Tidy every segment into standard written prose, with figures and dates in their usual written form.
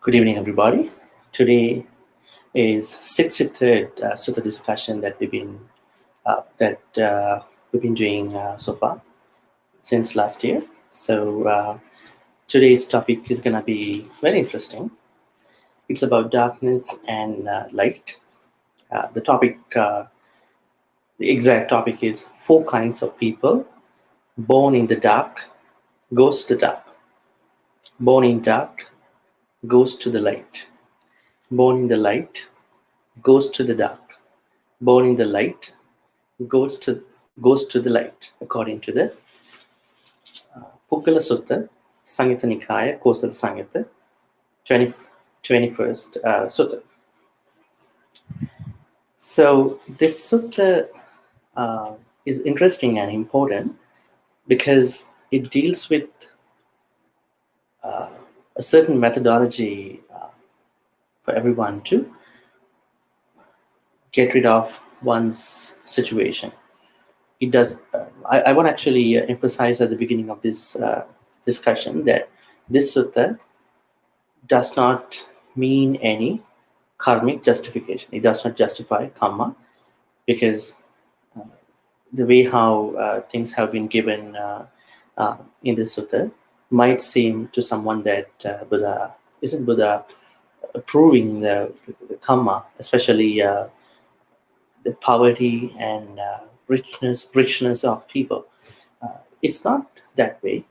Good evening, everybody. Today is 63rd Sutta discussion that we've been doing so far since last year. So today's topic is gonna be very interesting. It's about darkness and light. The exact topic is 4 kinds of people: born in the dark, goes to the dark; born in dark, goes to the light; born in the light, goes to the dark; born in the light, goes to the light, according to the Puggala Sutta, Samyutta Nikaya, Kosala Samyutta, 21st Sutta. So this sutta is interesting and important because it deals with a certain methodology for everyone to get rid of one's situation. It does. I want to actually emphasize at the beginning of this discussion that this sutta does not mean any karmic justification. It does not justify karma, because the way how things have been given in this sutta might seem to someone that Buddha approving the karma, especially the poverty and richness of people. It's not that way.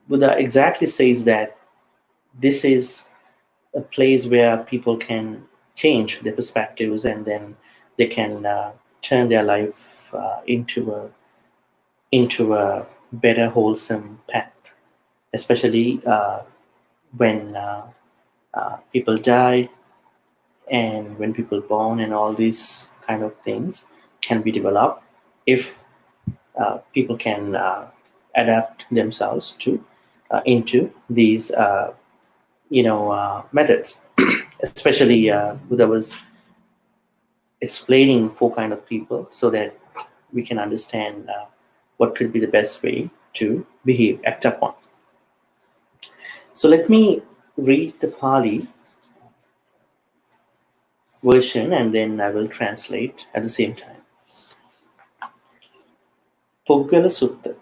Buddha exactly says that this is a place where people can change their perspectives, and then they can turn their life into a better, wholesome path. Especially when people die, and when people born, and all these kind of things can be developed if people can adapt themselves into these methods. Especially Buddha was explaining 4 kinds of people so that we can understand what could be the best way to behave, act upon. So let me read the Pali version, and then I will translate at the same time. Puggala Sutta.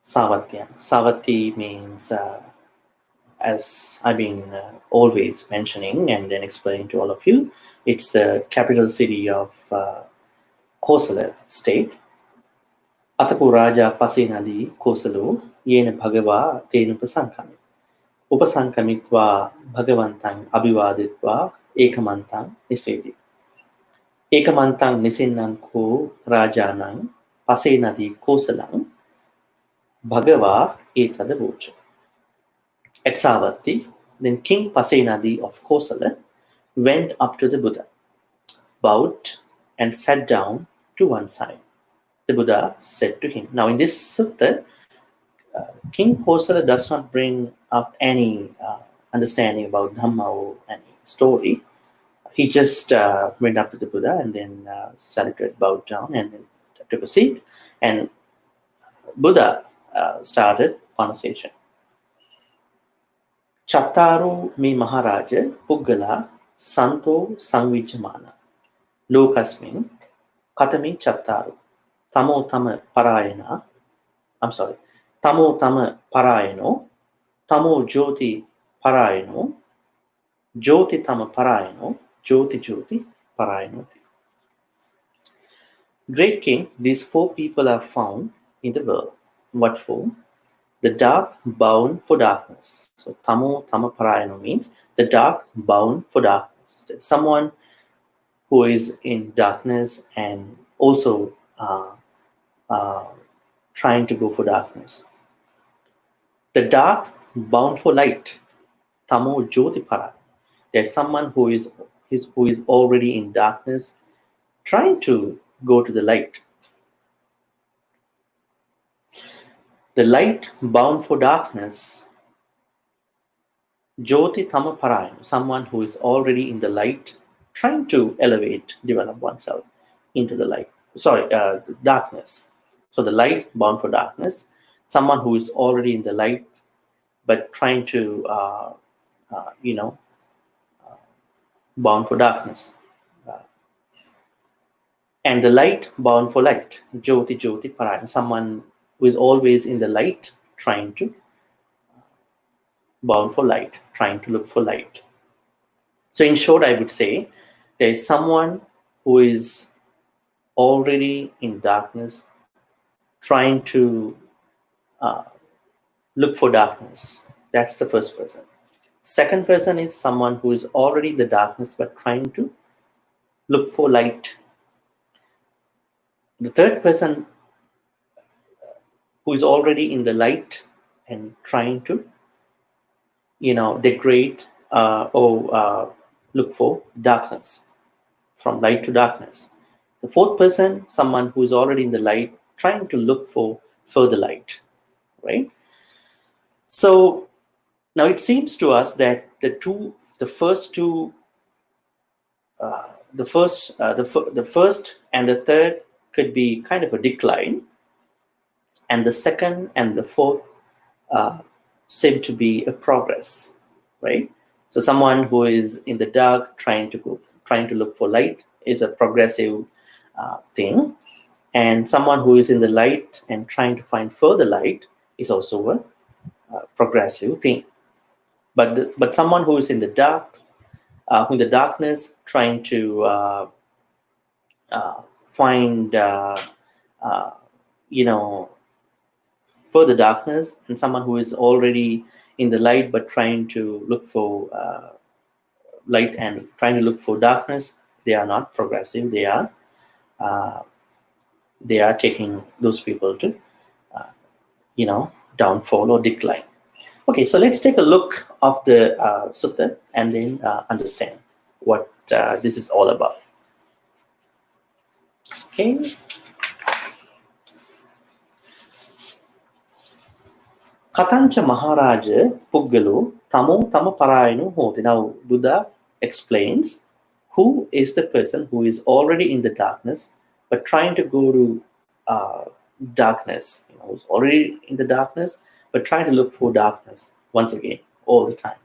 Savatya. Savati means, as I've been always mentioning and then explaining to all of you, it's the capital city of Kosala state. Atapu Raja Pasinadi Kosalo, Yena Bhagava Tenu Pasankami. Upasankamitva Bhagavantang Abhivaditva Ekamantang Nisedi. Ekamantang Nisinnan Ko Rajanang Pasenadi Kosalang Bhagava Etadavucha. At Savatthi, then King Pasenadi of Kosala went up to the Buddha, bowed, and sat down to one side. The Buddha said to him. Now in this sutta, King Kosala does not bring up any understanding about Dhamma or any story. He just went up to the Buddha and then saluted, bowed down, and then took a seat. And Buddha started conversation. Chattaru me Maharaja Puggala Santo Sangvijamana Lokasmin Katami Chattaru Tamo Tama Parayana. Tamo Tama Parayano, Tamo Jyoti Parayano, Jyoti Tama Parayano, Jyoti Parayanoti. Great King, these 4 people are found in the world. What for? The dark bound for darkness. So Tamo Tama Parayano means the dark bound for darkness. There's someone who is in darkness and also trying to go for darkness. The dark bound for light. Tamo Jyoti Parayano. There's someone who is already in darkness, trying to go to the light. The light bound for darkness, Jyoti Tama Parayana, someone who is already in the light, trying to develop oneself into the light. Darkness. So the light bound for darkness, someone who is already in the light, but trying to, bound for darkness. And the light, bound for light. Jyoti Jyoti Parayana. Someone who is always in the light, trying to bound for light, trying to look for light. So in short, I would say there is someone who is already in darkness, trying to look for darkness. That's the first person. Second person is someone who is already in the darkness but trying to look for light. The third person who is already in the light and trying to, degrade or look for darkness, from light to darkness. The fourth person, someone who is already in the light, trying to look for further light, right? So now it seems to us that the first and the third could be kind of a decline, and the second and the fourth seem to be a progress, right? So someone who is in the dark trying to look for light is a progressive thing, and someone who is in the light and trying to find further light is also a progressive thing. But someone who is in the dark, in the darkness, trying to find further darkness, and someone who is already in the light but trying to look for light and trying to look for darkness, they are not progressive. They are taking those people to downfall or decline. Okay, so let's take a look of the sutta and then understand what this is all about. Okay. Katancha Maharaja Puggalo Tamo Tama Parayano Hoti. Now Buddha explains who is the person who is already in the darkness but trying to go to darkness. Who's already in the darkness but trying to look for darkness once again, all the time.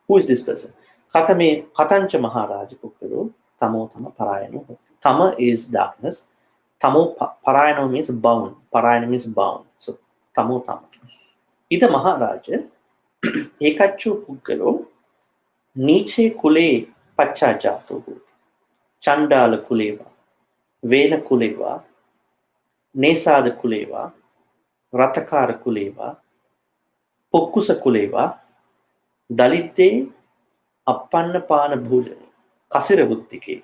Who is this person? Katancha Maharaja Puggalo Tamo Tama Parayano Hoti. Tama is darkness. Tamo Parayano means bound. Parayana means bound. So Tamo Tama. Ida Maharaja Ekachu Puggalo Niche Kule Pacha Jatu Chandala Kuleva Vena Kuleva Nesada Kuleva Ratakara Kuleva Pokkusa Kuleva Dalite Appanna Pana Bhujani Kasira Buddhike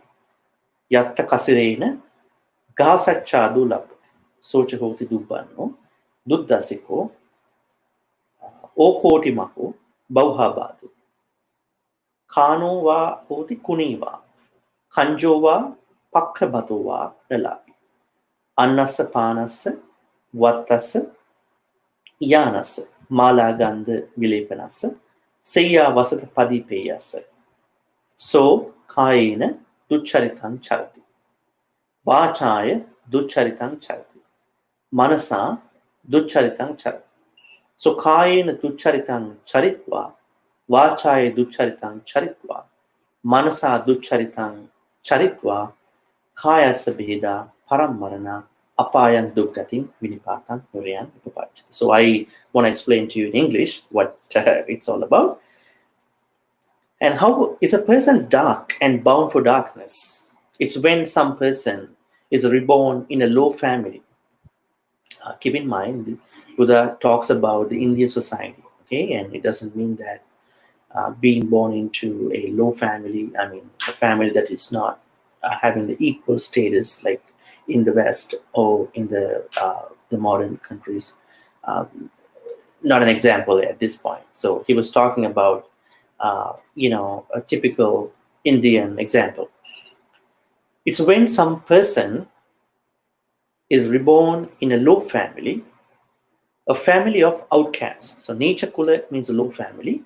Yatta Kasirena Gasachadu Labati Socha Hoti Dubbanno Duddasiko O Koti Mako Bauhabadu Kanova Hoti Kuniva Kanjova Pakrabatova Nalabi Annasa Panasa Vattasa Yanasa Malaganda Vilepanasa Seya Vasata Padipeyasa So Kaina Ducharitan Charati Vachaya Ducharitan Charati Manasa Ducharitan Charati. So Kayena Ducharitan Charitva Vachaya Ducharitan Charitva Manasa Ducharitan Charitva Kayasa Bheda Paramarana Apayan Dukkatin Vinipatan Nuryan Upapachati. So I want to explain to you in English what it's all about. And how is a person dark and bound for darkness? It's when some person is reborn in a low family. Keep in mind, the Buddha talks about the Indian society, okay, and it doesn't mean that being born into a low family, I mean, a family that is not having the equal status like in the West or in the modern countries. Not an example at this point. So he was talking about, a typical Indian example. It's when some person is reborn in a low family, a family of outcasts. So Necha Kula means a low family.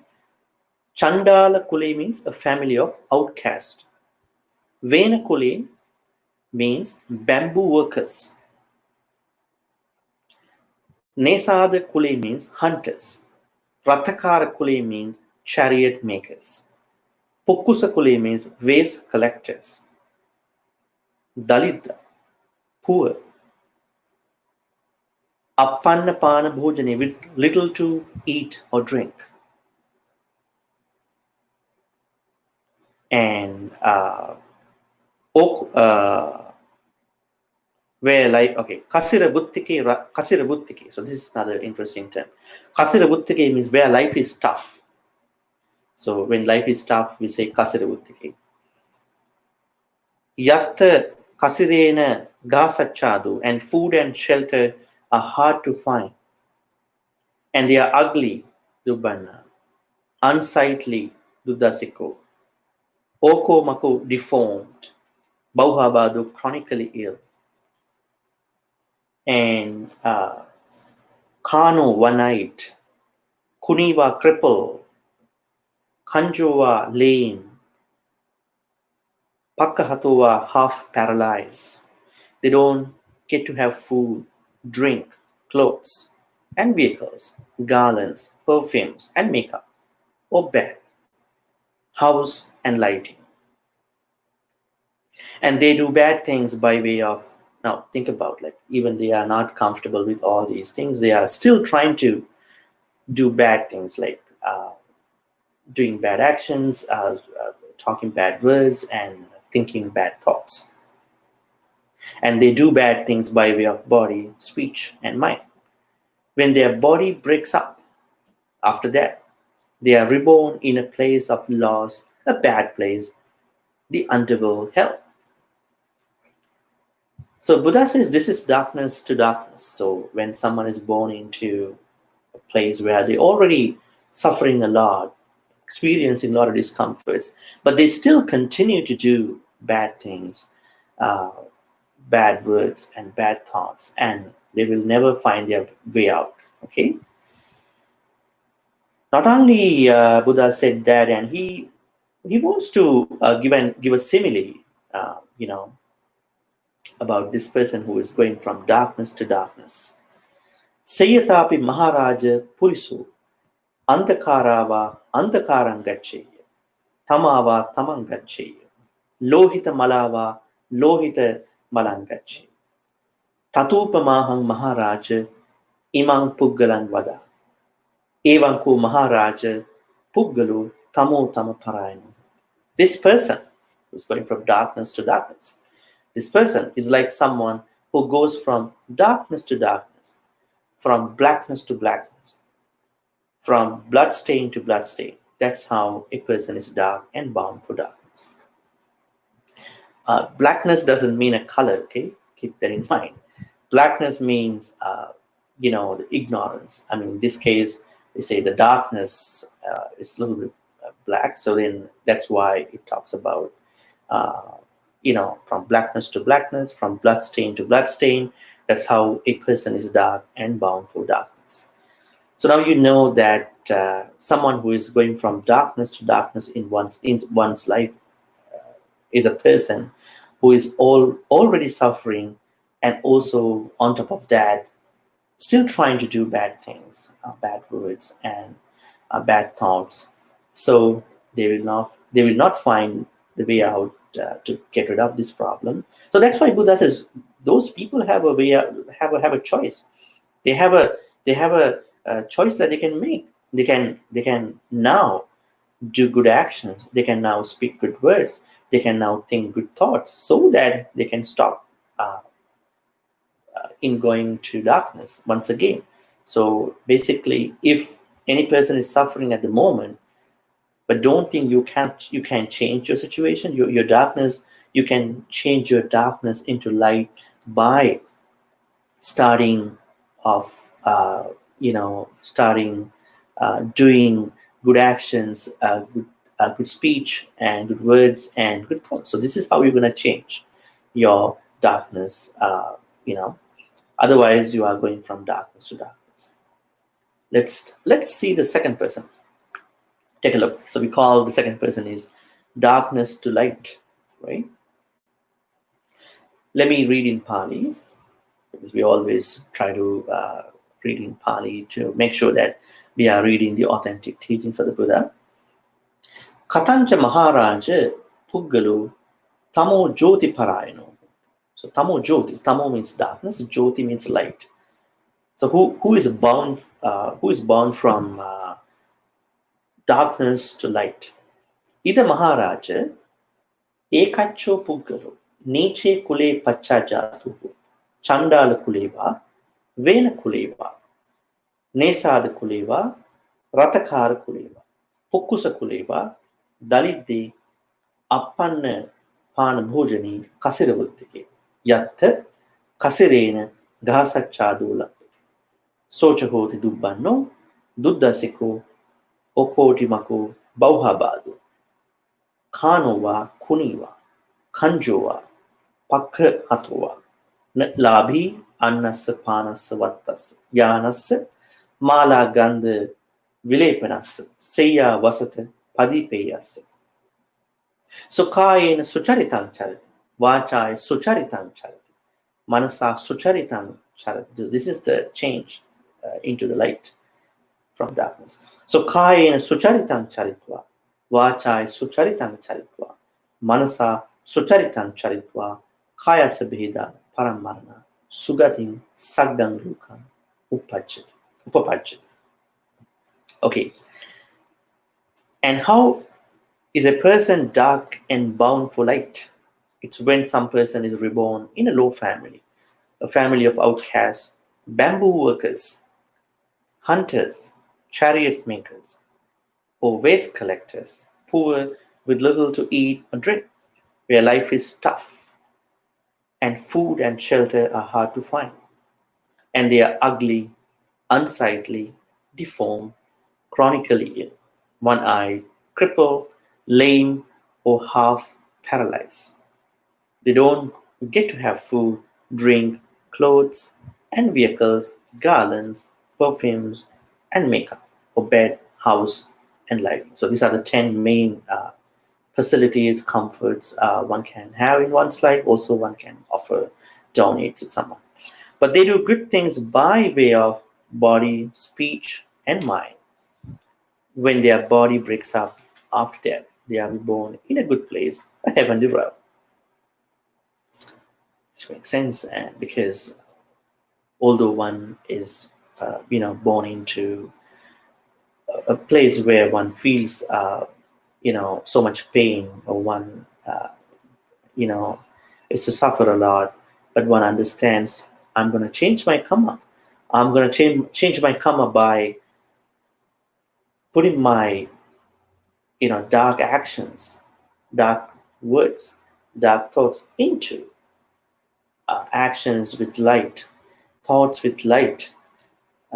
Chandala Kule means a family of outcasts. Vena Kule means bamboo workers. Nesada Kule means hunters. Rathakara Kule means chariot makers. Pukkusa Kule means waste collectors. Dalita, poor. Appanna Pana Bhojane, with little to eat or drink. And where like, okay, Kasira Buttike. So this is another interesting term. Kasira Buttike means where life is tough. So when life is tough, we say Kasira Buttike. Yatta Kasirena Gasachadu, and food and shelter are hard to find. And they are ugly, Dubbanna, unsightly, Dudasiko, Oko Mako deformed, Bauhabadu chronically ill, and Kano one-eyed, Kuniva crippled, Kanjuwa lame, Pakahatuwa half paralyzed. They don't get to have food, drink, clothes, and vehicles, garlands, perfumes, and makeup, or bed, house, and lighting. And they do bad things by way of, now think about, like, even they are not comfortable with all these things, they are still trying to do bad things, like doing bad actions, talking bad words, and thinking bad thoughts. And they do bad things by way of body, speech, and mind. When their body breaks up, after that, they are reborn in a place of loss, a bad place, the underworld, hell. So Buddha says this is darkness to darkness. So when someone is born into a place where they're already suffering a lot, experiencing a lot of discomforts, but they still continue to do bad things, bad words and bad thoughts, and they will never find their way out. Okay. Not only Buddha said that, and he wants to give a simile, you know, about this person who is going from darkness to darkness. Sayatapi Maharaja Purisu Antakarava Antakarangacheya Tamava Tamangacheya Lohita Malava Lohita Malangacheya Tatupamahang Maharaja Imang Puggalan Vada Evanku Maharaja Puggalu Tamo Tamaparayana. This person who's going from darkness to darkness, this person is like someone who goes from darkness to darkness, from blackness to blackness, from bloodstain to bloodstain. That's how a person is dark and bound for darkness. Blackness doesn't mean a color, okay? Keep that in mind. Blackness means, the ignorance. I mean, in this case, they say the darkness is a little bit black. So then that's why it talks about, from blackness to blackness, from bloodstain to bloodstain. That's how a person is dark and bound for darkness. So now you know that someone who is going from darkness to darkness in one's life is a person who is already suffering, and also on top of that, still trying to do bad things, bad words, and bad thoughts. So they will not find the way out to get rid of this problem. So that's why Buddha says those people have a way, have a choice. They have a choice that they can make. They can now do good actions. They can now speak good words. They can now think good thoughts, so that they can stop in going to darkness once again. So basically, if any person is suffering at the moment, but don't think you can change your situation, your darkness, you can change your darkness into light by starting off, doing good actions, good speech, and good words and good thoughts. So this is how you're going to change your darkness. Otherwise, you are going from darkness to darkness. Let's see the second person. Take a look. So we call the second person is darkness to light, right? Let me read in Pali, because we always try to reading Pali to make sure that we are reading the authentic teachings of the Buddha. Katancha Maharaja Puggala Tamo Jyoti Parayano. So Tamo Jyoti, Tamo means darkness, Jyoti means light. So who is born from darkness to light? Ida Maharaja Ekacho Puggalo Niche Kule Pacha Jatu Chandala Kuleva Vena Kuleva Nesada Kuleva Ratakara Kuleva Pukusa Kuleva Dalidde Appanna Pana Bhojani Kasiravuttike Yatta Kasirena Gahasachadula Sochahoti Dubbano Duddasiko Okoti Mako Bauhabadu Kanova Kuniva Kanjoa Pakha Hatova Labhi Annasa Panasa Vattas Yanasa Mala Ganda Vilepanas Seya Vasata Padipeyas. So Kain Sucharitan Charity, Vachai Sucharitan Charity, Manasa Sucharitan Charity. This is the change into the light from darkness. So Kain Sucharitan Charitva, Vachai Sucharitan Charitva, Manasa Sucharitan Charitva, Kaya Sabheda Paramarana, Sugatin Sagdang Lukan, Upapajit. Okay. And how is a person dark and bound for light? It's when some person is reborn in a low family, a family of outcasts, bamboo workers, hunters, chariot makers, or waste collectors, poor with little to eat or drink, where life is tough and food and shelter are hard to find, and they are ugly, unsightly, deformed, chronically ill, one-eyed, crippled, lame, or half paralyzed. They don't get to have food, drink, clothes, and vehicles, garlands, perfumes, and makeup, or bed, house, and lighting. So these are the 10 main facilities, comforts one can have in one's life. Also, one can offer, donate to someone. But they do good things by way of body, speech, and mind. When their body breaks up after death, they are reborn in a good place, a heavenly realm. Which makes sense because although one is, born into a place where one feels, so much pain, or one, is to suffer a lot, but one understands, I'm going to change my karma. I'm going to change my karma by putting my dark actions, dark words, dark thoughts into actions with light, thoughts with light,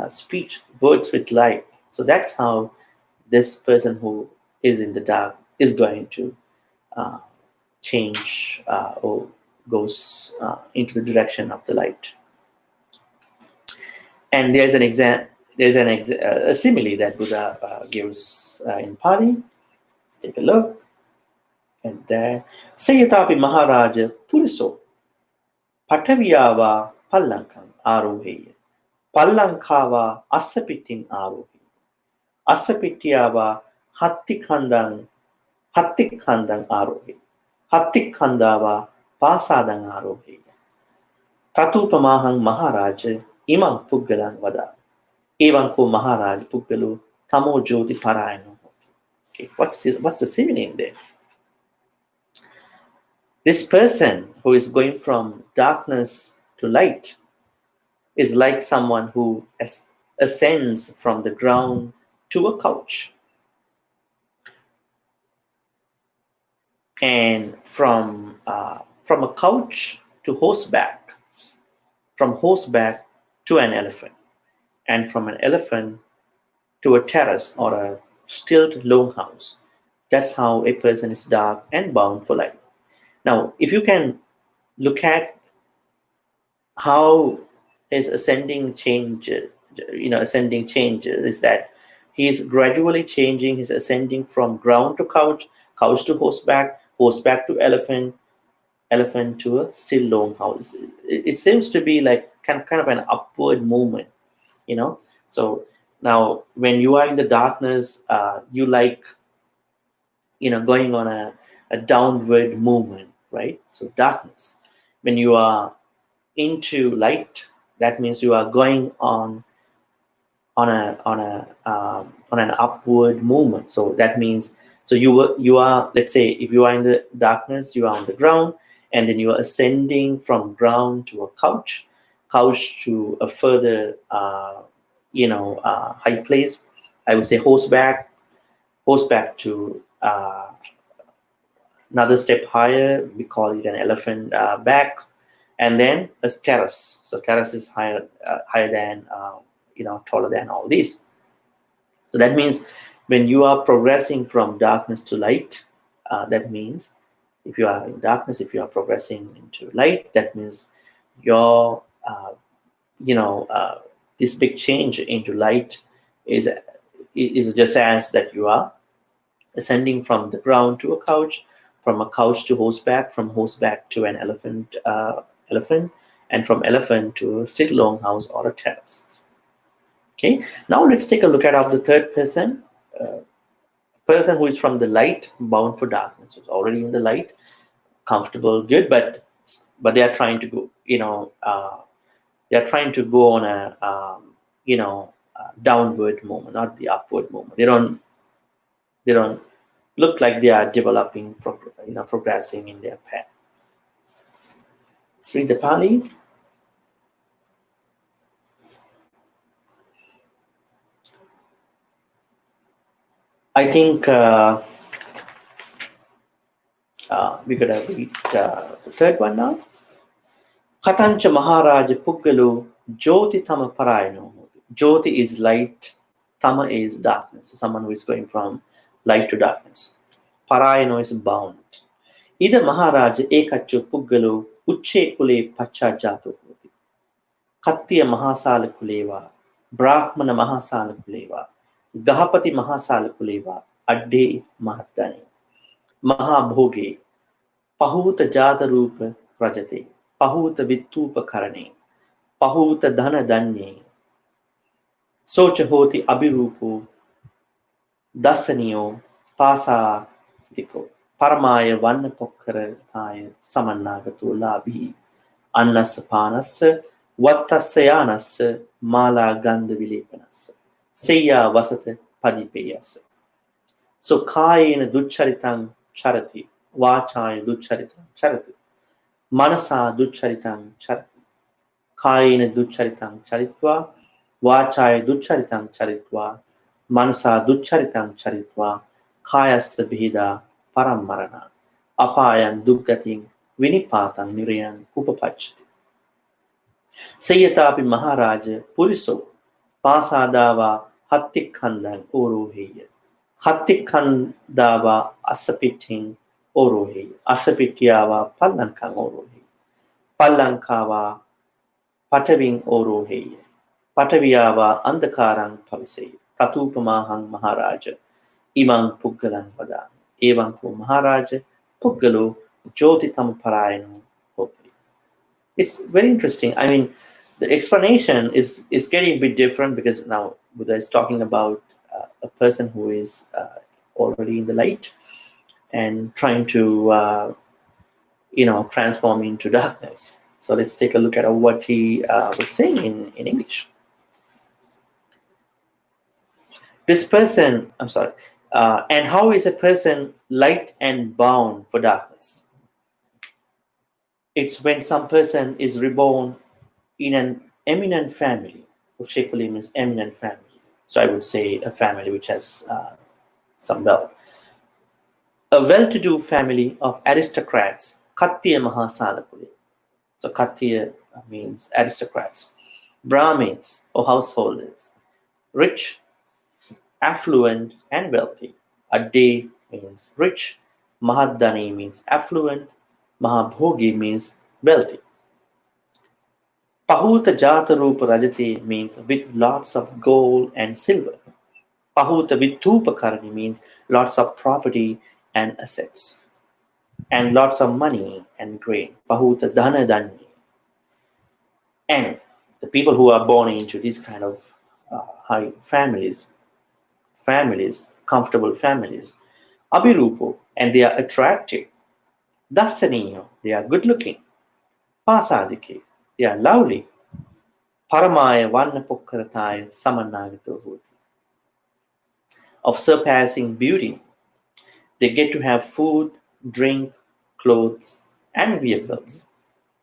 speech, words with light. So that's how this person who is in the dark is going to change or goes into the direction of the light. And there's a simile that Buddha gives in Pali. Let's take a look. And there, Sayatapi Maharaja Puriso Pataviyava Pallankam Aroheya Pallankava Asapitin Aroheya Asapitiyava Hattikandang Aroheya Hattikandava Pasadang Aroheya Tatupamahang Maharaja Imam Puggalan Vada Evanko Maharaj Puggalu Tamo Jyoti Parayano. Okay, what's the simile in there? This person who is going from darkness to light is like someone who ascends from the ground to a couch. And from a couch to horseback, from horseback to an elephant, and from an elephant to a terrace or a stilt longhouse. That's how a person is dark and bound for light. Now, if you can look at how his ascending changes, is that he is gradually changing his ascending from ground to couch, couch to horseback, horseback to elephant, elephant to a still longhouse. It seems to be like kind of an upward movement So now when you are in the darkness, you like going on a downward movement, right? So darkness. When you are into light, that means you are going on an upward movement. So that means, so you are, let's say, if you are in the darkness, you are on the ground, and then you are ascending from ground to a couch to a further high place. I would say horseback to another step higher. We call it an elephant back, and then a terrace. So terrace is higher than taller than all these. So that means when you are progressing from darkness to light, that means if you are in darkness, if you are progressing into light, that means your this big change into light is just as that you are ascending from the ground to a couch, from a couch to horseback, from horseback to an elephant, and from elephant to a still longhouse or a terrace. Okay, now let's take a look at the third person, person who is from the light bound for darkness. Who's already in the light, comfortable, good, but they are trying to go, they are trying to go on a downward movement, not the upward movement. They don't look like they are developing, progressing in their path. Let's read the Pali. I think we're gonna read the third one now. Katancha Maharaja Puggalo Jyoti Tama Parayano. Jyoti is light, Tama is darkness. So someone who is going from light to darkness. Parayano is bound. Ida Maharaja Ekacho Puggalo Uche Kule Pacha Jato Hoti. Kattiya Mahasala Kuleva, Brahmana Mahasala Kuleva, Gahapati Mahasala Kuleva, Adde Mahatani, Mahabhoge, Pahuta Jata Rupa Rajate, Pahuta Vittupa Karane, Pahuta Dhana Danye, Socha Hoti Abhirupo, Dasaniyo, Pasa Diko, Paramaya Vanna Pokkara Thaya Samannagato Labhi, Annas Panas, Vattasayanas, Mala Gandha Vilepanas, Seya Vasate Padipeyas. So Kayena Ducharitam Charati, Vachaya Ducharitam Charati, Manasa Ducharitam Charati, Kayena Ducharitam Charitva, Vachaya Ducharitam Charitva, Manasa Ducharitam Charitva, Kayas Bheda Parammarana, Apayam Duggating, Vinipatam Nirayan Upapachati. Sayatapi Maharaja Puriso, Pasadava Hattikhandan Oroheya, Hattikkhandava Asapiting Oroheya, Asapitiava Pallankang Oroheya, Pallankava Pataving Oroheya, Pataviava Andakarang Pavisay, Tatupamahang Maharaja, Imang Puggalang Vadan, Evanko Maharaja, Puggalo, Jyotitam Parayano Hoti. It's very interesting. I mean, the explanation is getting a bit different because now Buddha is talking about a person who is already in the light and trying to transform into darkness. So let's take a look at what he was saying in English. This person, I'm sorry, and how is a person light and bound for darkness? It's when some person is reborn in an eminent family. Ushekuli means eminent family. So I would say a family which has some wealth. A well-to-do family of aristocrats, Kattiya Mahasalakuli. So Kattiya means aristocrats. Brahmins or householders, rich, affluent, and wealthy. Adde means rich. Mahadani means affluent. Mahabhogi means wealthy. Pahuta Jata Rupa Rajate means with lots of gold and silver. Pahuta Vittupa Karani means lots of property and assets. And lots of money and grain. Pahuta Dhana Dhanyi. And the people who are born into this kind of high families, comfortable families. Abhirupo, and they are attractive. Dasaniyo, they are good looking. Pasadike, they are lovely. Paramaya Vanna Pokkarataya Samanagito Hoti, of surpassing beauty. They get to have food, drink, clothes, and vehicles,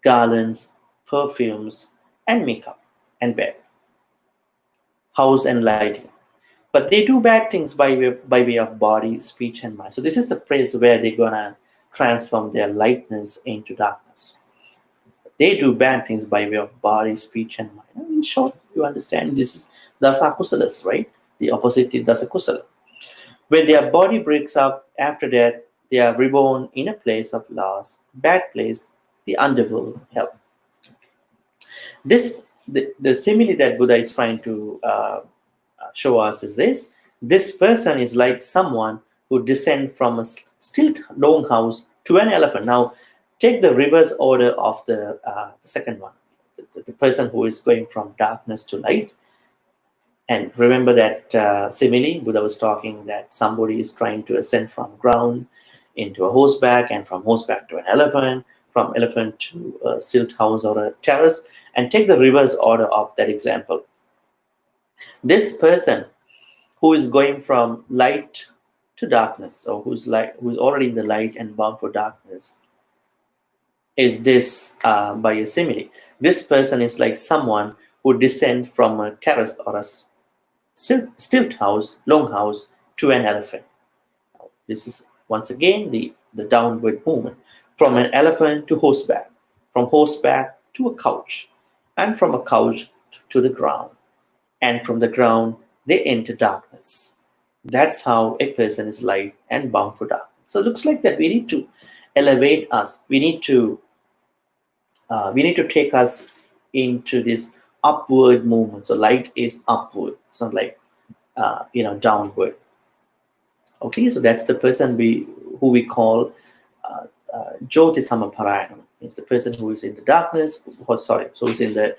garlands, perfumes, and makeup, and bed, house, and lighting. But they do bad things by way of body, speech, and mind. So this is the place where they're gonna transform their lightness into darkness. They do bad things by way of body, speech, and mind. In short, you understand this is dasakusalas, right? The opposite is dasakusala. When their body breaks up after death, they are reborn in a place of loss, bad place, the underworld, hell. This the simile that Buddha is trying to show us is this: this person is like someone who descend from a stilt longhouse to an elephant. Now, take the reverse order of the second one. The person who is going from darkness to light. And remember that simile, Buddha was talking that somebody is trying to ascend from ground into a horseback, and from horseback to an elephant, from elephant to a stilt house or a terrace, and take the reverse order of that example. This person who is going from light to darkness, or who's already in the light and bound for darkness, is this by a simile. This person is like someone who descend from a terrace or a stilt house, long house, to an elephant. This is once again the downward movement from an elephant to horseback, from horseback to a couch, and from a couch to the ground, and from the ground they enter darkness. That's how a person is light and bound for darkness. So it looks like that we need to elevate us. We need to take us into this upward movement. So light is upward. It's not like downward. Okay, so that's the person who we call Jyotithama Parayanam. It's the person who is in the darkness. So who's in the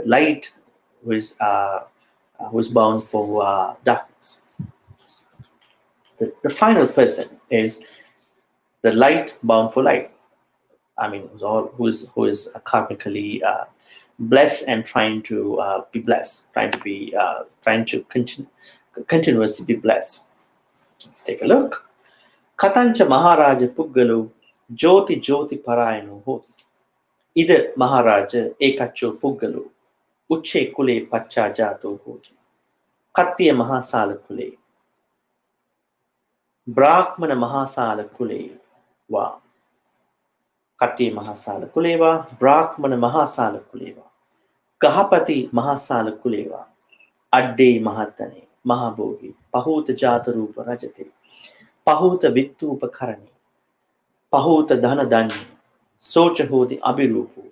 light, who is bound for darkness. The final person is the light bound for light. I mean, who is karmically blessed and trying to be blessed, trying to continuously be blessed. Let's take a look. Katancha Maharaja Puggalo Jyoti Jyoti Parayano Hoti. Ida Maharaja Ekacho Puggalo Uche Kule Pacha Jato Hoti. Katya Mahasala Kule. Brahmana Mahasala Kule Va. Katya Mahasala Kuleva, Brahmana Mahasala Kuleva, Kahapati Mahasala Kuleva, Adde Mahatane, Mahabhogi, Pahuta Jatarupa Rajate, Pahuta Vittupa Karani, Pahuta Dhanadani, Sochahodi Abhirupu,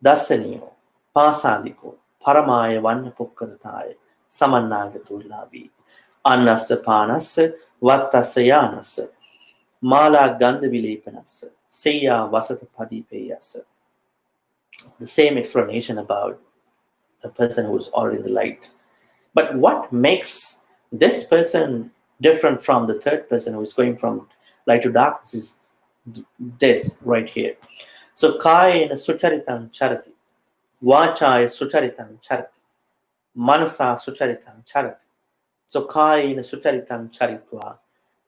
Dasaniyo, Pasadiko, Paramaya Vannapukkarathaya, Samannagato Labi, Annasa Panasa, Vattasayanasa, Mala Gandavilepanasa, Seya Vasatapadi. The same explanation about a person who is already in the light. But what makes this person different from the third person who is going from light to darkness is this right here. So Kayena Sucharitam Charati, Vachaya Sucharitam Charati, Manasa Sucharitam Charati. So Kayena Sucharitam Charitva,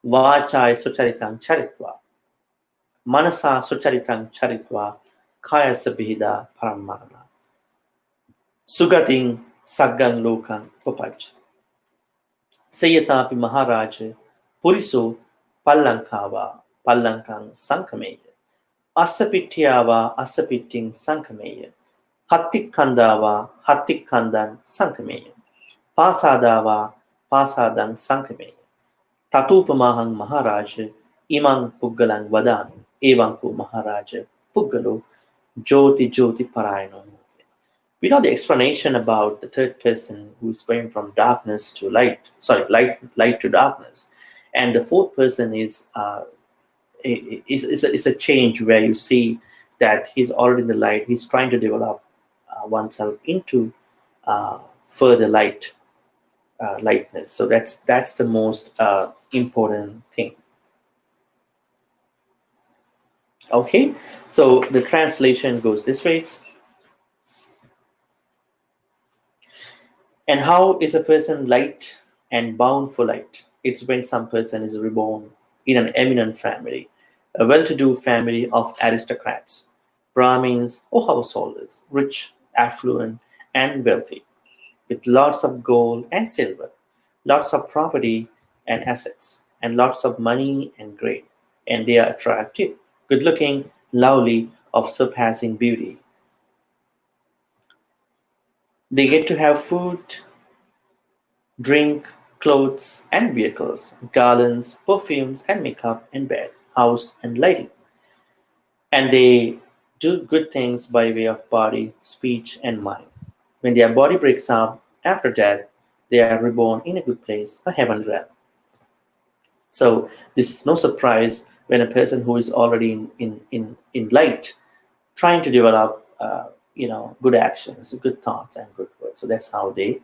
Vachaya Sucharitam Charitva, Manasa Sucharitam Charitva, Kaya Sabhida Paramarana. Sugating Saggang Lokan Popaj. Sayatapi Maharaja Puriso Pallankava Pallankang Sankameya. Asapityava Asapiting Sankameya. Hattikandava Hattikandan Sankameya. Pasadava Pasadang Sankameya. Tatupamahang Maharaja Imang Puggalang Vadan Evanku Maharaja Puggalo Jyoti Jyoti Parayano. We know the explanation about the third person who is going from darkness to light, light to darkness. And the fourth person is a change where you see that he's already in the light. He's trying to develop oneself into further light. lightness. So that's the most important thing. Okay, so the translation goes this way. And how is a person light and bound for light? It's when some person is reborn in an eminent family, a well-to-do family of aristocrats, Brahmins or householders, rich, affluent, and wealthy, with lots of gold and silver, lots of property and assets, and lots of money and grain. And they are attractive, good-looking, lovely, of surpassing beauty. They get to have food, drink, clothes and vehicles, garlands, perfumes and makeup and bed, house and lighting. And they do good things by way of body, speech, and mind. When their body breaks up after death, they are reborn in a good place, a heaven realm. So this is no surprise when a person who is already in light, trying to develop good actions, good thoughts, and good words. So that's how they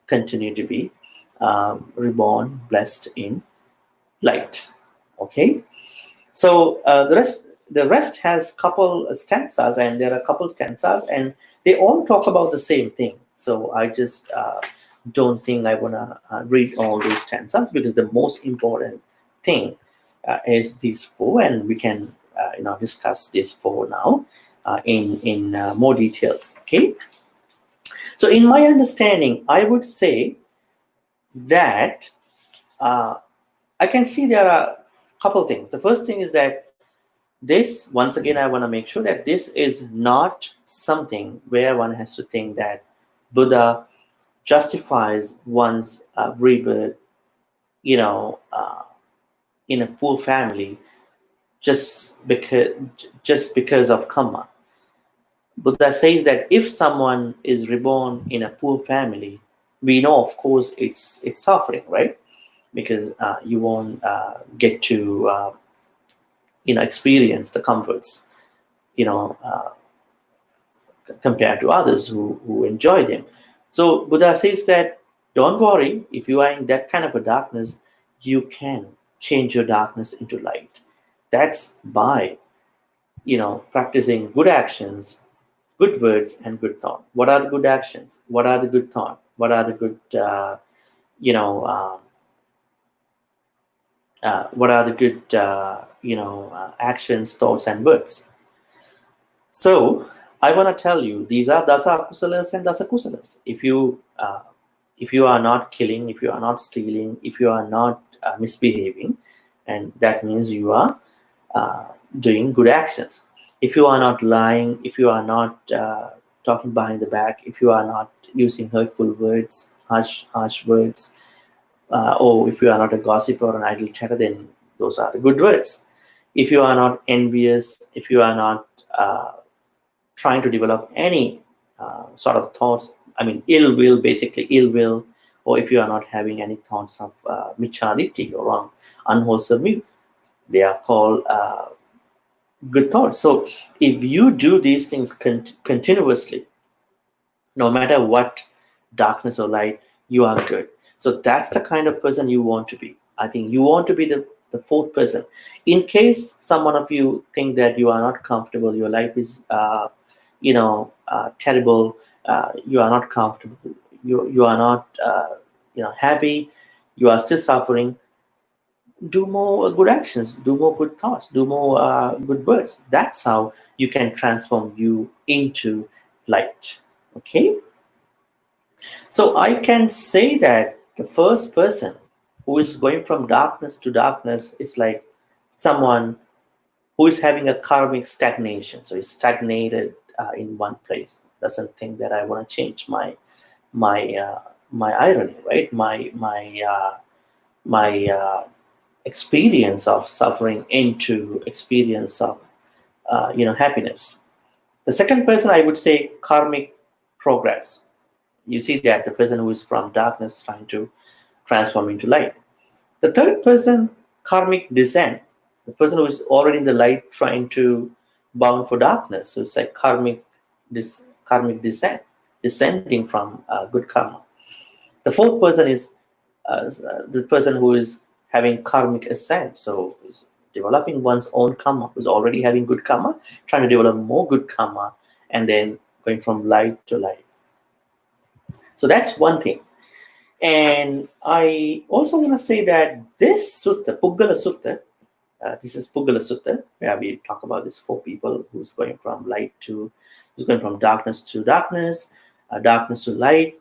continue to be reborn, blessed in light. Okay, so the rest has couple stanzas, and there are a couple stanzas, and they all talk about the same thing. So I just don't think I want to read all those stanzas, because the most important thing is these four, and we can discuss these four now in more details. Okay, so in my understanding, I would say that I can see there are a couple things. The first thing is that this, once again, I want to make sure that this is not something where one has to think that Buddha justifies one's rebirth, in a poor family just because of karma. Buddha says that if someone is reborn in a poor family, we know, of course, it's suffering, right? Because you won't get to experience the comforts, you know, uh, compared to others who enjoy them. So Buddha says that don't worry, if you are in that kind of a darkness, you can change your darkness into light. That's by practicing good actions, good words, and good thought. What are the good actions? What are the good thought? What are the good you know what are the good actions, thoughts, and words? So I want to tell you, these are dasa kusalas and dasa kusalas. If you are not killing, if you are not stealing, if you are not misbehaving, and that means you are doing good actions. If you are not lying, if you are not talking behind the back, if you are not using hurtful words, harsh words, or if you are not a gossip or an idle chatter, then those are the good words. If you are not envious, if you are not trying to develop any sort of thoughts, I mean, ill will, basically ill will, or if you are not having any thoughts of michariti or wrong, unwholesome view, they are called good thoughts. So if you do these things continuously, no matter what darkness or light, you are good. So that's the kind of person you want to be. I think you want to be the fourth person. In case someone of you think that you are not comfortable, your life is terrible, you are not comfortable, you are not happy, you are still suffering, do more good actions, do more good thoughts, do more good words. That's how you can transform you into light. Okay, so I can say that the first person who is going from darkness to darkness is like someone who is having a karmic stagnation. So he's stagnated in one place, doesn't think that I want to change my irony, right? My experience of suffering into experience of happiness. The second person, I would say, karmic progress. You see that the person who is from darkness trying to transform into light. The third person, karmic descent. The person who is already in the light trying to bound for darkness. So it's like karmic descent, descending from good karma. The fourth person is the person who is having karmic ascent, so is developing one's own karma, who's already having good karma, trying to develop more good karma, and then going from light to light. So that's one thing. And I also want to say that this sutta, Puggala Sutta, this is Puggala Sutta, where we talk about these four people who's going from who's going from darkness to darkness, darkness to light,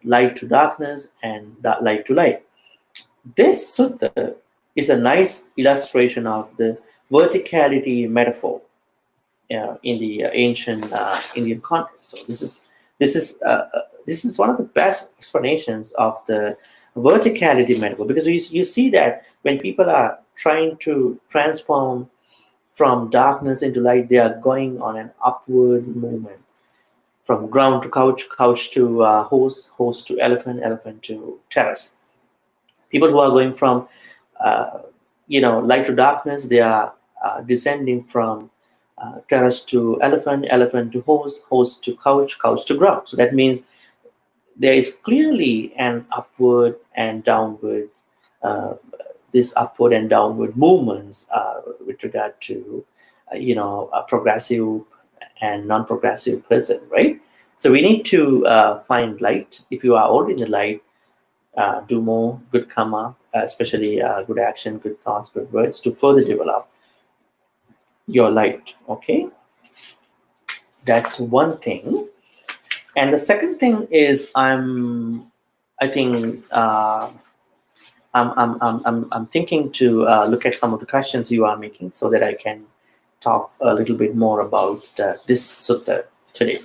light to darkness, and light to light. This sutta is a nice illustration of the verticality metaphor in the ancient Indian context. So this is one of the best explanations of the verticality metaphor, because you see that when people are trying to transform from darkness into light, they are going on an upward movement from ground to couch, couch to horse, horse to elephant, elephant to terrace. People who are going from uh, light to darkness, they are descending from terrace to elephant, elephant to horse, horse to couch, couch to ground. So that means there is clearly an upward and downward, uh, this upward and downward movements with regard to, a progressive and non-progressive person, right? So we need to find light. If you are already in the light, do more good karma, especially good action, good thoughts, good words to further develop your light. Okay, that's one thing. And the second thing is I think I'm thinking to look at some of the questions you are making so that I can talk a little bit more about this sutta today.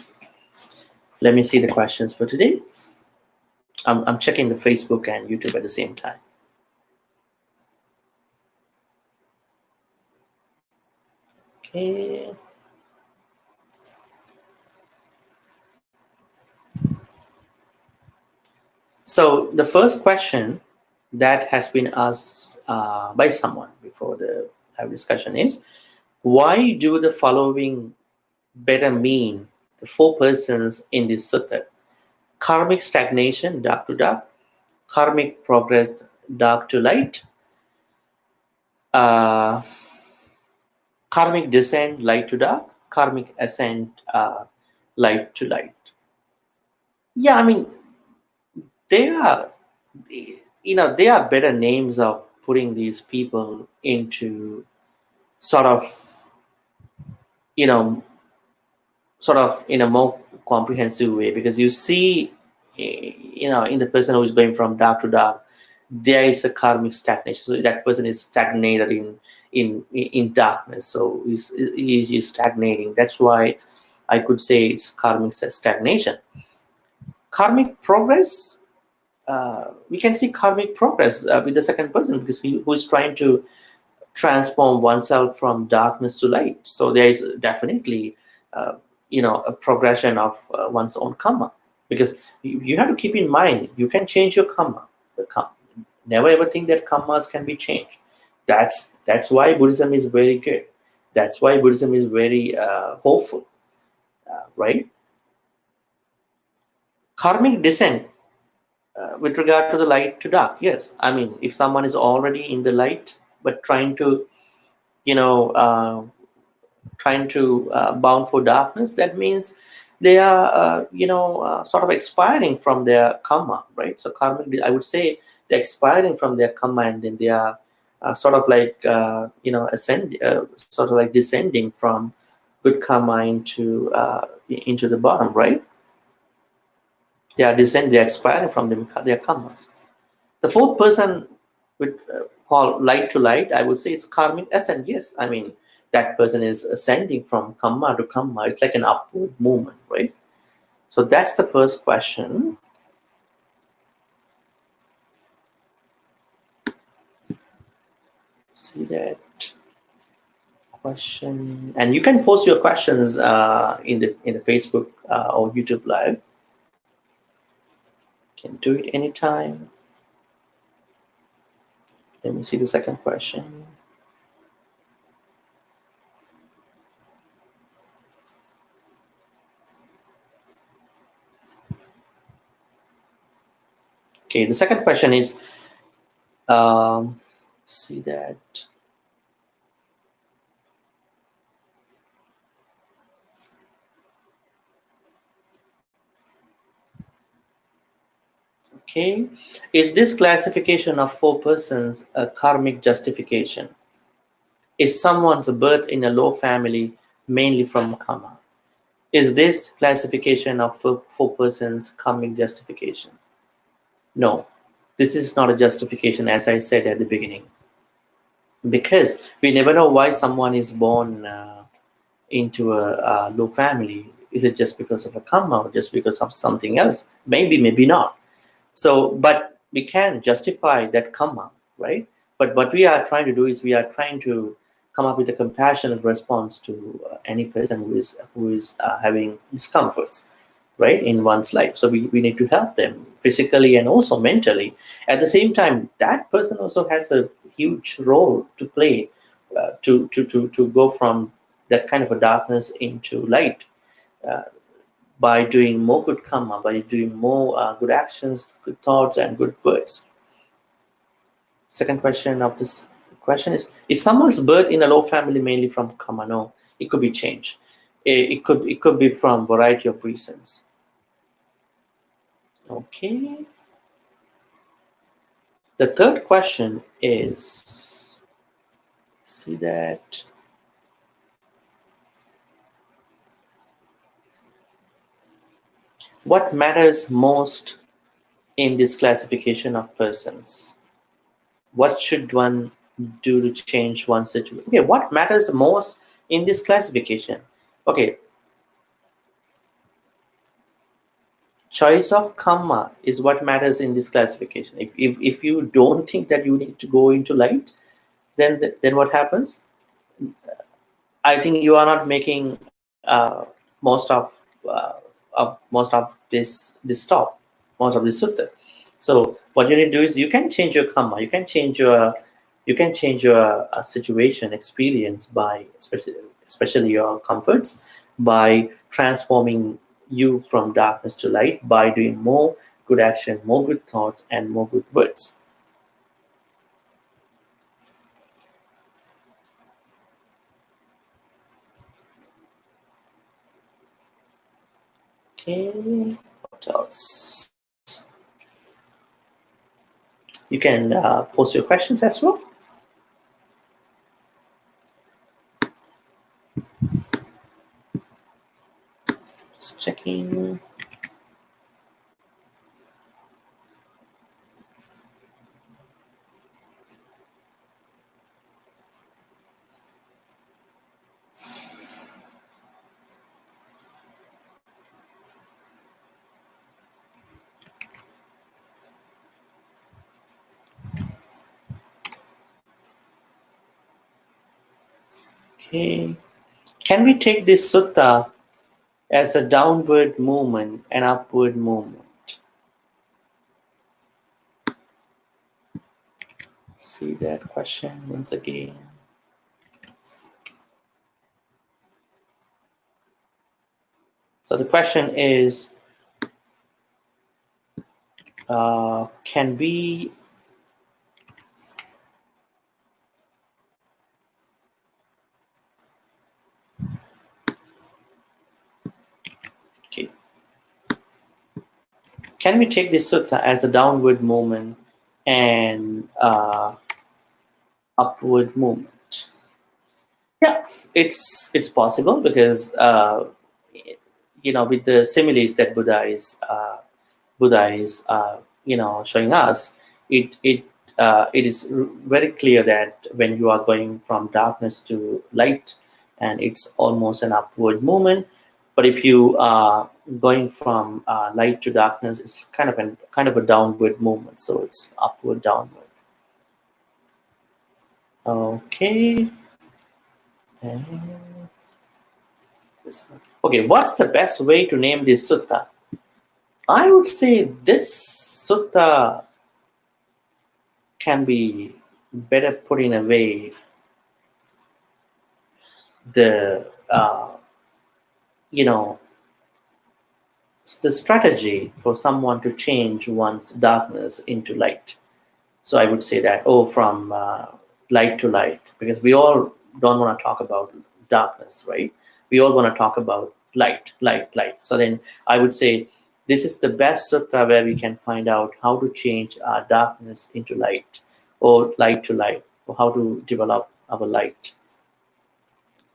Let me see the questions for today. I'm checking the Facebook and YouTube at the same time. Okay. So the first question that has been asked by someone before the live discussion is, why do the following better mean the four persons in this sutta? Karmic stagnation, dark to dark; karmic progress, dark to light; uh, karmic descent, light to dark; karmic ascent, light to light. Yeah, I mean, they are, they are better names of putting these people into sort of, you know, sort of in a more comprehensive way, because you see, in the person who is going from dark to dark, there is a karmic stagnation. So that person is stagnated in darkness. So he's stagnating. That's why I could say it's karmic stagnation. Karmic progress, we can see karmic progress with the second person, because who is trying to transform oneself from darkness to light. So there is definitely, a progression of one's own karma, because you have to keep in mind, you can change your karma. Never ever think that karmas can be changed. That's why Buddhism is very good. That's why Buddhism is very hopeful, right? Karmic descent, with regard to the light to dark, yes. I mean, if someone is already in the light but trying to, you know, bound for darkness, that means they are, sort of expiring from their karma, right? So karmic, I would say, they're expiring from their karma, and then they are sort of like, sort of like descending from good karma into the bottom, right? They're expiring from their karmas. The fourth person, with called light to light, I would say it's karmic ascent. Yes, I mean, that person is ascending from karma to karma. It's like an upward movement, right? So that's the first question. See that question, and you can post your questions in the Facebook or YouTube live. You can do it anytime. Let me see the second question. Okay, the second question is, see that. Okay, is this classification of four persons a karmic justification? Is someone's birth in a low family mainly from karma? Is this classification of four persons karmic justification? No, this is not a justification, as I said at the beginning, because we never know why someone is born into a low family. Is it just because of a karma or just because of something else? Maybe, maybe not. So, but we can justify that karma, right? But what we are trying to do is we are trying to come up with a compassionate response to any person who is having discomforts, right, in one's life. So we need to help them physically and also mentally. At the same time, that person also has a huge role to play to go from that kind of a darkness into light. Uh, by doing more good karma, by doing more good actions, good thoughts, and good words. Second question of this question is someone's birth in a low family mainly from karma? No, it could be changed. It could be from variety of reasons. Okay. The third question is, see that. What matters most in this classification of persons? What should one do to change one situation? Okay, what matters most in this classification? Okay, choice of karma is what matters in this classification. If you don't think that you need to go into light, then what happens? I think you are not making most uh, of most of this talk, most of this sutta. So what you need to do is you can change your karma, you can change your situation experience by especially your comforts by transforming you from darkness to light by doing more good action, more good thoughts, and more good words. Okay, what else? You can post your questions as well. Just checking. Okay. Can we take this sutta as a downward movement and upward movement? See that question once again. So the question is, can we okay, can we take this sutta as a downward movement and upward movement? Yeah, it's possible because with the similes that Buddha is showing us, it is very clear that when you are going from darkness to light, and it's almost an upward movement. But if you are going from light to darkness, it's kind of a downward movement. So it's upward downward. Okay. And okay, what's the best way to name this sutta? I would say this sutta can be better put in a way the the strategy for someone to change one's darkness into light. So I would say that, from light to light, because we all don't want to talk about darkness, right? We all want to talk about light, light, light. So then I would say this is the best sutta where we can find out how to change our darkness into light, or light to light, or how to develop our light,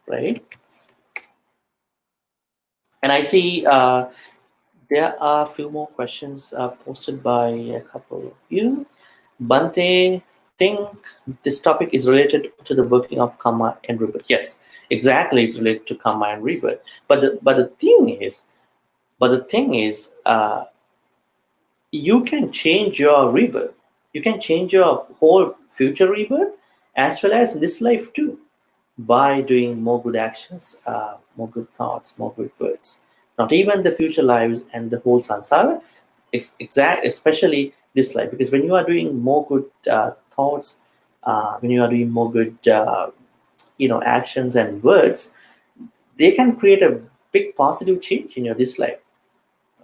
right? And I see there are a few more questions posted by a couple of you. Bhante, think this topic is related to the working of karma and rebirth. Yes, exactly, it's related to karma and rebirth. But the thing is, you can change your rebirth. You can change your whole future rebirth as well as this life too, by doing more good actions, more good thoughts, more good words. Not even the future lives and the whole samsara, especially this life. Because when you are doing more good thoughts, when you are doing more good, actions and words, they can create a big positive change in your this life.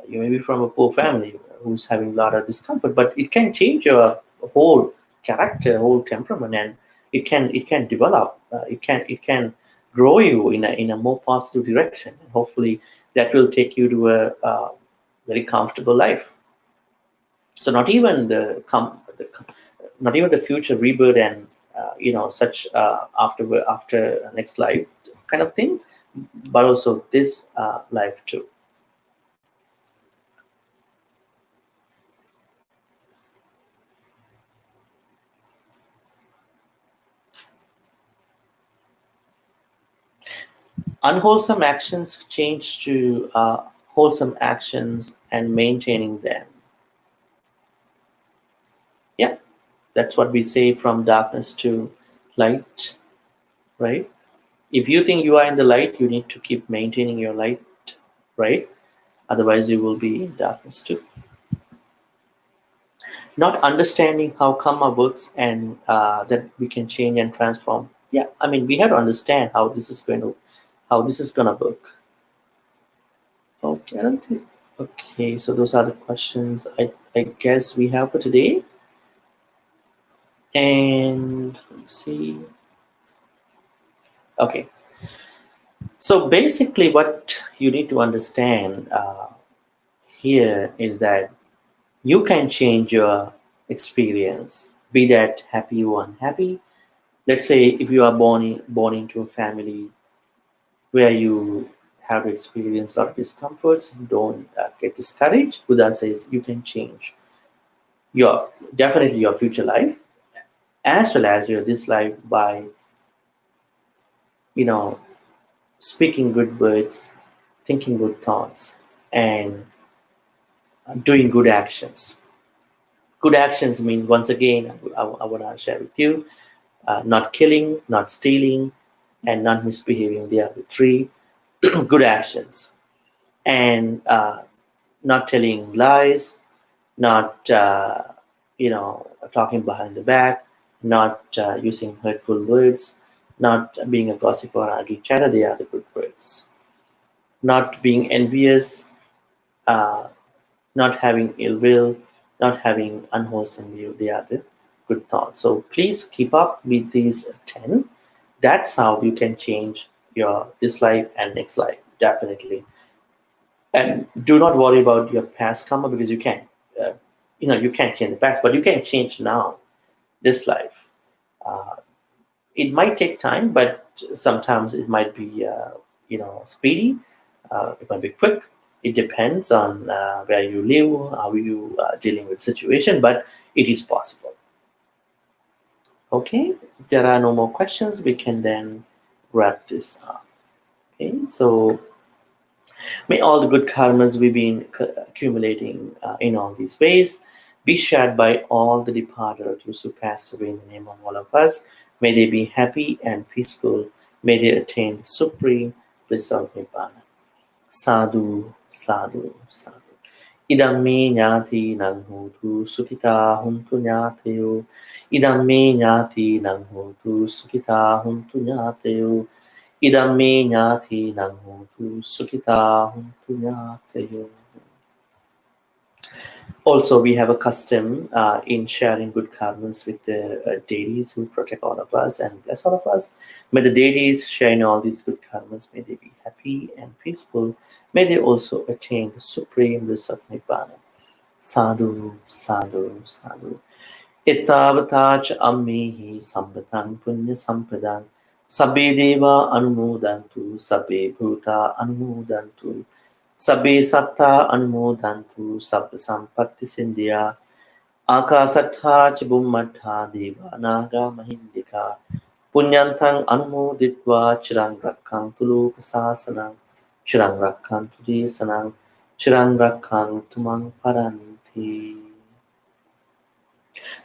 You may be from a poor family who's having a lot of discomfort, but it can change your whole character, whole temperament, and it can develop. It can grow you in a more positive direction, and hopefully that will take you to a very comfortable life. So not even not even the future rebirth and such after next life kind of thing, but also this life too. Unwholesome actions change to wholesome actions and maintaining them. Yeah, that's what we say, from darkness to light, right? If you think you are in the light, you need to keep maintaining your light, right? Otherwise, you will be in darkness too. Not understanding how karma works and that we can change and transform. Yeah, I mean, we have to understand how this is going to work. Okay, I don't think. Okay, so those are the questions I guess we have for today. And let's see. Okay, so basically, what you need to understand here is that you can change your experience, be that happy or unhappy. Let's say if you are born into a family where you have to experience a lot of discomforts, don't get discouraged. Buddha says you can change your definitely your future life as well as your this life by you know speaking good words, thinking good thoughts, and doing good actions. Good actions mean, once again, I want to share with you, not killing, not stealing, and not misbehaving. They are the three good actions. And not telling lies, not talking behind the back, not using hurtful words, not being a gossip or ugly chatter. They are the good words. Not being envious, uh, not having ill will, not having unwholesome view. They are the good thoughts. So please keep up with these 10. That's how you can change your this life and next life, definitely. And do not worry about your past karma, because you can't. You can't change the past, but you can change now, this life. Uh, it might take time, but sometimes it might be speedy. It might be quick. It depends on where you live, how you are dealing with situation, but it is possible. Okay, if there are no more questions, we can then wrap this up. Okay, so may all the good karmas we've been accumulating in all these ways be shared by all the departed relatives who passed away in the name of all of us. May they be happy and peaceful. May they attain the supreme bliss of Nibbana. Sadhu, sadhu, sadhu. Idam me nyati nang hotu sukita huntu nyateo. Idam me nyati nang hotu sukita huntu nyateo. Idam me nyati nang hotu sukita huntu nyateo. Also, we have a custom in sharing good karmas with the deities who protect all of us and bless all of us. May the deities share in all these good karmas. May they be happy and peaceful. May they also attain the supreme bliss of Nibbana. Sadhu, sadhu, sadhu. Ittavatacha ammehi sambatang punya sampadang. Sabbe deva anumodantu, sabbe bhuta anumodantu. Sabbe satta anumodantu, sabba sampatti sindhya. Akasattha ch bummatha deva naga mahindika. Punyantang anumoditva chirang rakkantu lokasasanang. Chirang rakkantu desanang. Chirang rakkantu mang paranti.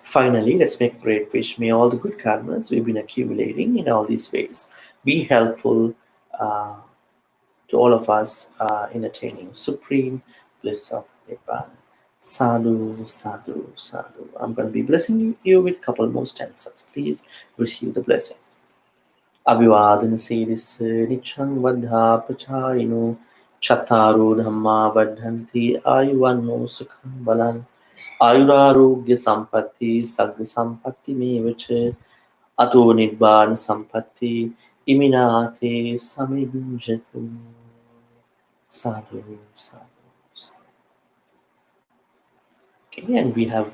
Finally, let's make a great wish. May all the good karmas we've been accumulating in all these ways be helpful uh, to all of us in attaining supreme bliss of Nibbana. Sadhu, sadhu, sadhu. I'm going to be blessing you with a couple more stanzas. Please receive the blessings. Abhivadana Siddhis Nichang Vadha Pacharino Chattaro Dhamma Vadhanti Ayuvanno Sukham Balan Ayurarogya Sampatti Sagga Sampatti Mevache Ato Nibbana Sampatti Iminate Samibhujatu. Sadhu, sadhu, sadhu. Okay, and we have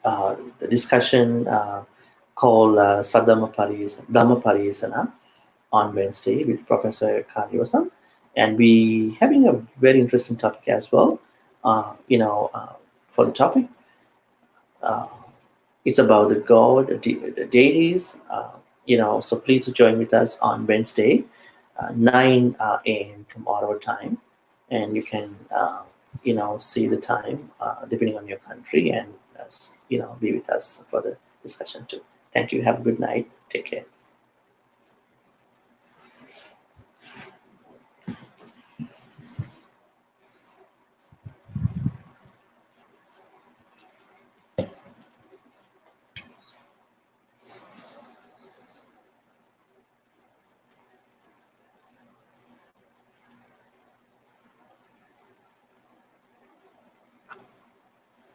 the discussion called Dhamma Pariyesana on Wednesday with Professor Kariyosam, and we having a very interesting topic as well. For the topic, it's about the God, the deities. So please join with us on Wednesday, 9 a.m. from our time, and you can see the time depending on your country, and be with us for the discussion too. Thank you. Have a good night. Take care.